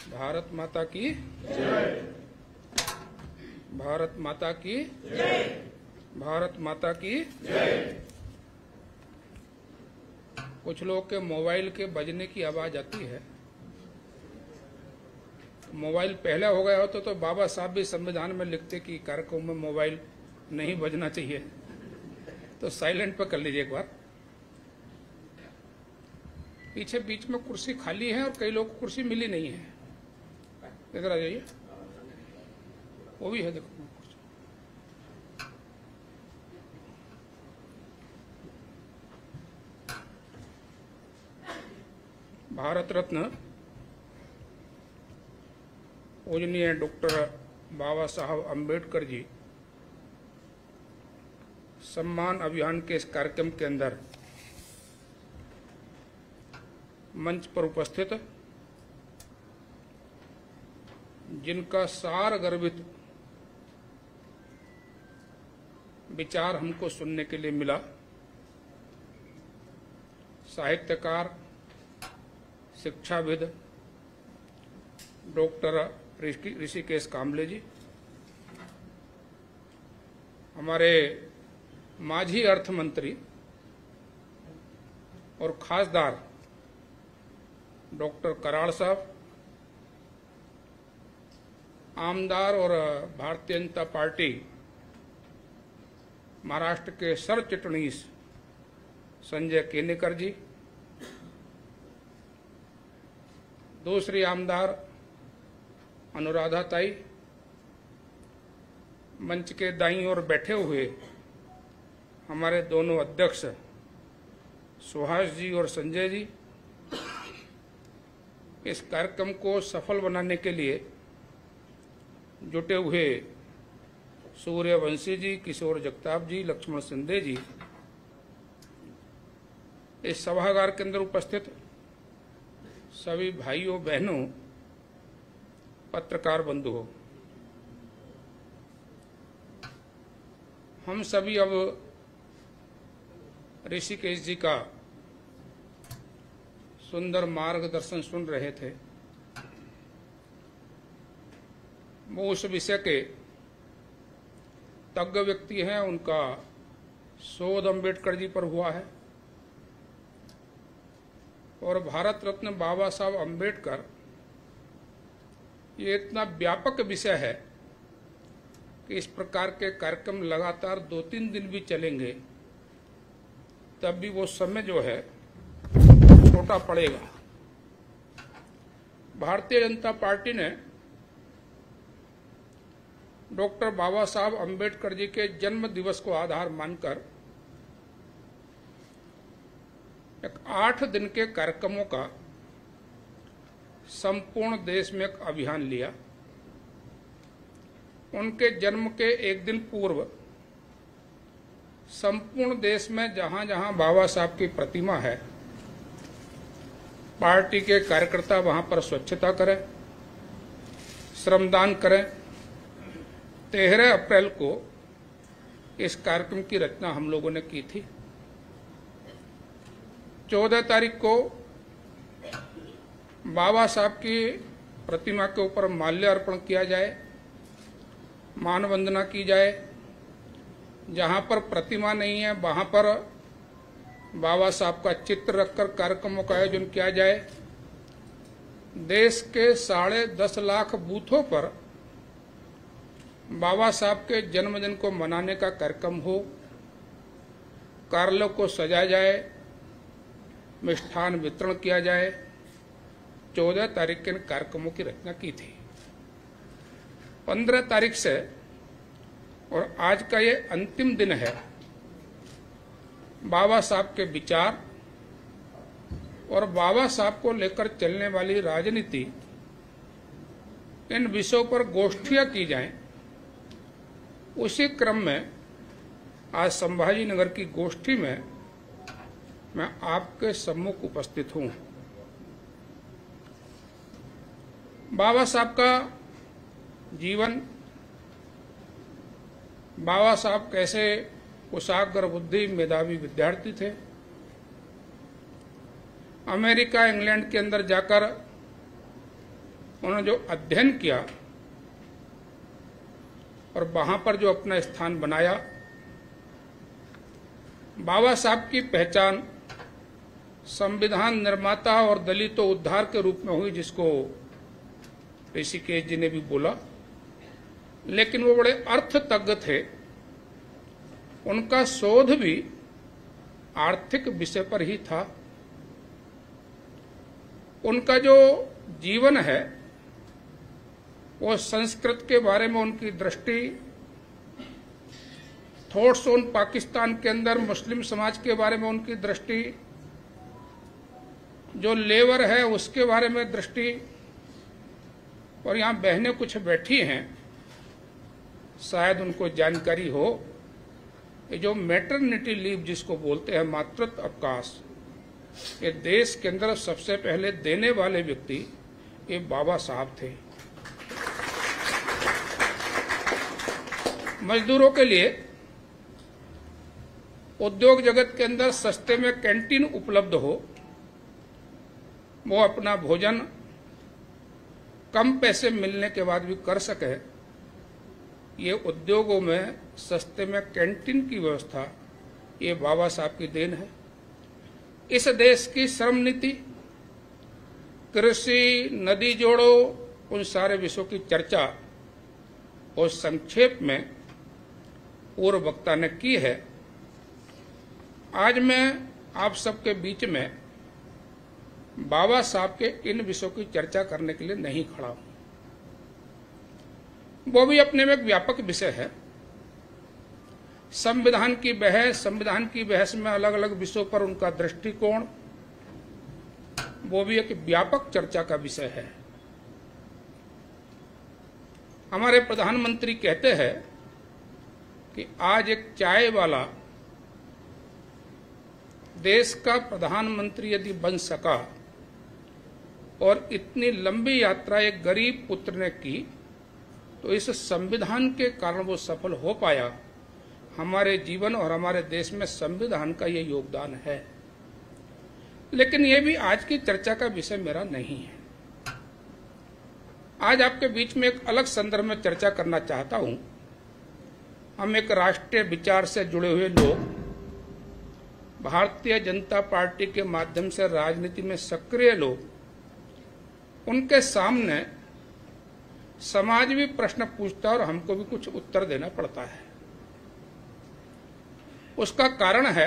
भारत माता की जय। भारत माता की जय। भारत माता की जय। कुछ लोग के मोबाइल के बजने की आवाज आती है। मोबाइल पहले हो गया हो तो बाबा साहब भी संविधान में लिखते कि कार्यक्रम में मोबाइल नहीं बजना चाहिए, तो साइलेंट पर कर लीजिए एक बार। पीछे बीच में कुर्सी खाली है और कई लोग को कुर्सी मिली नहीं है, इधर आ जाइए, वो भी है देखो। भारत रत्न पूजनीय डॉक्टर बाबा साहब अम्बेडकर जी सम्मान अभियान के इस कार्यक्रम के अंदर मंच पर उपस्थित जिनका सार गर्भित विचार हमको सुनने के लिए मिला, साहित्यकार, शिक्षाविद डॉक्टर ऋषिकेश कांबले जी, हमारे माजी अर्थ मंत्री और खासदार डॉक्टर कराड़ साहब, आमदार और भारतीय जनता पार्टी महाराष्ट्र के सर चिटनीस संजय केनेकर जी, दूसरी आमदार अनुराधा ताई, मंच के दाईं ओर बैठे हुए हमारे दोनों अध्यक्ष सुहास जी और संजय जी, इस कार्यक्रम को सफल बनाने के लिए जुटे हुए सूर्यवंशी जी, किशोर जगताप जी, लक्ष्मण सिंधे जी, इस सभागार के अंदर उपस्थित सभी भाइयों बहनों, पत्रकार बंधुओं, हम सभी अब ऋषिकेश जी का सुंदर मार्गदर्शन सुन रहे थे। वो उस विषय के तज्ञ व्यक्ति हैं, उनका शोध अम्बेडकर जी पर हुआ है और भारत रत्न बाबा साहब अम्बेडकर ये इतना व्यापक विषय है कि इस प्रकार के कार्यक्रम लगातार 2-3 दिन भी चलेंगे तब भी वो समय जो है छोटा पड़ेगा। भारतीय जनता पार्टी ने डॉक्टर बाबा साहब अम्बेडकर जी के जन्म दिवस को आधार मानकर एक 8 दिन के कार्यक्रमों का संपूर्ण देश में एक अभियान लिया। उनके जन्म के एक दिन पूर्व संपूर्ण देश में जहां जहां बाबा साहब की प्रतिमा है, पार्टी के कार्यकर्ता वहां पर स्वच्छता करें, श्रमदान करें। 13 अप्रैल को इस कार्यक्रम की रचना हम लोगों ने की थी। 14 तारीख को बाबा साहब की प्रतिमा के ऊपर माल्यार्पण किया जाए, मानवंदना की जाए। जहां पर प्रतिमा नहीं है वहां पर बाबा साहब का चित्र रखकर कार्यक्रमों का आयोजन किया जाए। देश के 10.5 लाख बूथों पर बाबा साहब के जन्मदिन को मनाने का कार्यक्रम हो, कार्यालयों को सजाया जाए, मिष्ठान वितरण किया जाए। 14 तारीख के कार्यक्रमों की रचना की थी। 15 तारीख से और आज का ये अंतिम दिन है, बाबा साहब के विचार और बाबा साहब को लेकर चलने वाली राजनीति, इन विषयों पर गोष्ठियां की जाएं। उसी क्रम में आज संभाजी नगर की गोष्ठी में मैं आपके सम्मुख उपस्थित हूं। बाबा साहब का जीवन, बाबा साहब कैसे कुशाग्र बुद्धि मेधावी विद्यार्थी थे, अमेरिका इंग्लैंड के अंदर जाकर उन्होंने जो अध्ययन किया और वहां पर जो अपना स्थान बनाया, बाबा साहब की पहचान संविधान निर्माता और दलितों उद्धार के रूप में हुई, जिसको ऋषिकेश जी ने भी बोला। लेकिन वो बड़े अर्थतज्ञ थे, उनका शोध भी आर्थिक विषय पर ही था। उनका जो जीवन है वो संस्कृत के बारे में उनकी दृष्टि, थॉट्स ऑन पाकिस्तान के अंदर मुस्लिम समाज के बारे में उनकी दृष्टि, जो लेबर है उसके बारे में दृष्टि। और यहाँ बहनें कुछ बैठी हैं, शायद उनको जानकारी हो, ये जो मैटरनिटी लीव जिसको बोलते हैं, मातृत्व अवकाश, ये देश के अंदर सबसे पहले देने वाले व्यक्ति ये बाबा साहब थे। मजदूरों के लिए उद्योग जगत के अंदर सस्ते में कैंटीन उपलब्ध हो, वो अपना भोजन कम पैसे मिलने के बाद भी कर सके, ये उद्योगों में सस्ते में कैंटीन की व्यवस्था ये बाबा साहब की देन है। इस देश की श्रम नीति, कृषि, नदी जोड़ो, उन सारे विषयों की चर्चा और संक्षेप में पूर्व वक्ता ने की है। आज मैं आप सबके बीच में बाबा साहब के इन विषयों की चर्चा करने के लिए नहीं खड़ा हूं। वो भी अपने में एक व्यापक विषय है। संविधान की बहस में अलग अलग विषयों पर उनका दृष्टिकोण, वो भी एक व्यापक चर्चा का विषय है। हमारे प्रधानमंत्री कहते हैं कि आज एक चाय वाला देश का प्रधानमंत्री यदि बन सका और इतनी लंबी यात्रा एक गरीब पुत्र ने की, तो इस संविधान के कारण वो सफल हो पाया। हमारे जीवन और हमारे देश में संविधान का ये योगदान है। लेकिन ये भी आज की चर्चा का विषय मेरा नहीं है। आज आपके बीच में एक अलग संदर्भ में चर्चा करना चाहता हूं। हम एक राष्ट्रीय विचार से जुड़े हुए लोग, भारतीय जनता पार्टी के माध्यम से राजनीति में सक्रिय लोग, उनके सामने समाज भी प्रश्न पूछता है और हमको भी कुछ उत्तर देना पड़ता है। उसका कारण है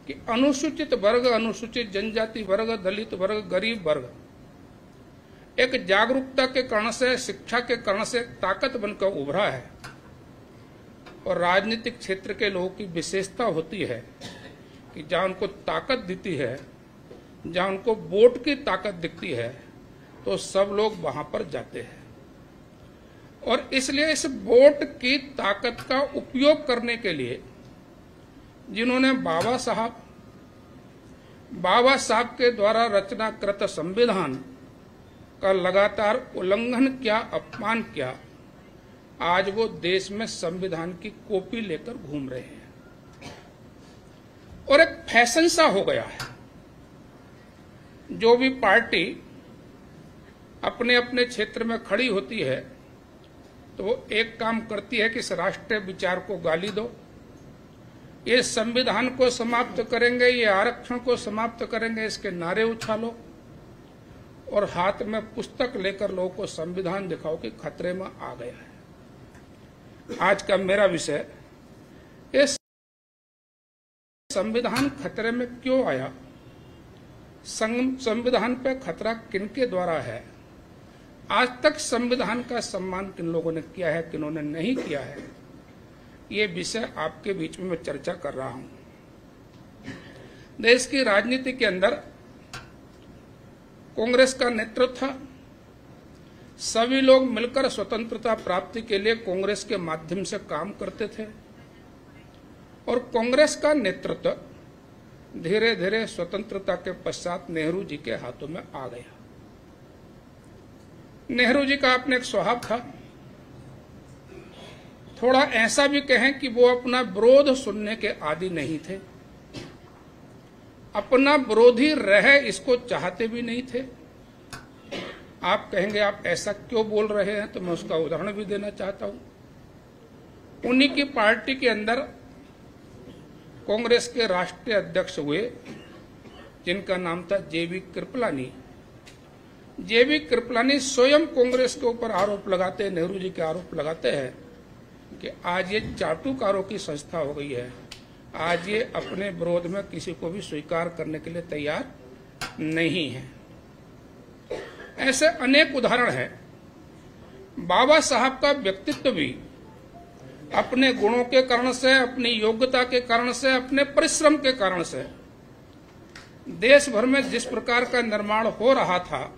कि अनुसूचित वर्ग, अनुसूचित जनजाति वर्ग, दलित वर्ग, गरीब वर्ग एक जागरूकता के कारण से, शिक्षा के कारण से ताकत बनकर उभरा है। और राजनीतिक क्षेत्र के लोगों की विशेषता होती है कि जहां उनको ताकत दिखती है, जहां उनको वोट की ताकत दिखती है, तो सब लोग वहां पर जाते हैं। और इसलिए इस वोट की ताकत का उपयोग करने के लिए जिन्होंने बाबा साहब के द्वारा रचनाकृत संविधान का लगातार उल्लंघन किया, अपमान किया, आज वो देश में संविधान की कॉपी लेकर घूम रहे हैं। और एक फैशन सा हो गया है। जो भी पार्टी अपने अपने क्षेत्र में खड़ी होती है तो वो एक काम करती है कि इस राष्ट्रीय विचार को गाली दो, ये संविधान को समाप्त करेंगे, ये आरक्षण को समाप्त करेंगे, इसके नारे उछालो और हाथ में पुस्तक लेकर लोगों को संविधान दिखाओ कि खतरे में आ गया है। आज का मेरा विषय, ये संविधान खतरे में क्यों आया, संविधान पे खतरा किनके द्वारा है, आज तक संविधान का सम्मान किन लोगों ने किया है, किन्होंने नहीं किया है, ये विषय आपके बीच में मैं चर्चा कर रहा हूं। देश की राजनीति के अंदर कांग्रेस का नेतृत्व था। सभी लोग मिलकर स्वतंत्रता प्राप्ति के लिए कांग्रेस के माध्यम से काम करते थे और कांग्रेस का नेतृत्व धीरे धीरे स्वतंत्रता के पश्चात नेहरू जी के हाथों में आ गया। नेहरू जी का अपने एक स्वभाव था, थोड़ा ऐसा भी कहें कि वो अपना विरोध सुनने के आदी नहीं थे, अपना विरोधी रहे इसको चाहते भी नहीं थे। आप कहेंगे आप ऐसा क्यों बोल रहे हैं, तो मैं उसका उदाहरण भी देना चाहता हूं। उन्हीं की पार्टी के अंदर कांग्रेस के राष्ट्रीय अध्यक्ष हुए, जिनका नाम था जेबी कृपलानी। जेबी कृपलानी स्वयं कांग्रेस के ऊपर आरोप लगाते, नेहरू जी के आरोप लगाते हैं कि आज ये चाटुकारों की संस्था हो गई है, आज ये अपने विरोध में किसी को भी स्वीकार करने के लिए तैयार नहीं है। ऐसे अनेक उदाहरण हैं। बाबा साहब का व्यक्तित्व भी अपने गुणों के कारण से, अपनी योग्यता के कारण से, अपने परिश्रम के कारण से देश भर में जिस प्रकार का निर्माण हो रहा था,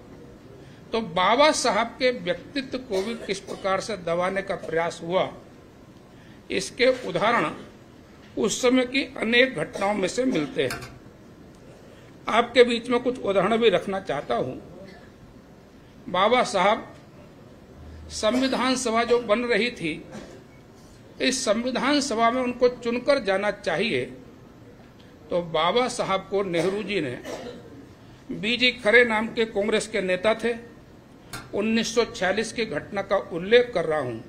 तो बाबा साहब के व्यक्तित्व को भी किस प्रकार से दबाने का प्रयास हुआ, इसके उदाहरण उस समय की अनेक घटनाओं में से मिलते हैं। आपके बीच में कुछ उदाहरण भी रखना चाहता हूं। बाबा साहब संविधान सभा जो बन रही थी, इस संविधान सभा में उनको चुनकर जाना चाहिए, तो बाबा साहब को नेहरू जी ने, बीजी खरे नाम के कांग्रेस के नेता थे, 1946 की घटना का उल्लेख कर रहा हूं,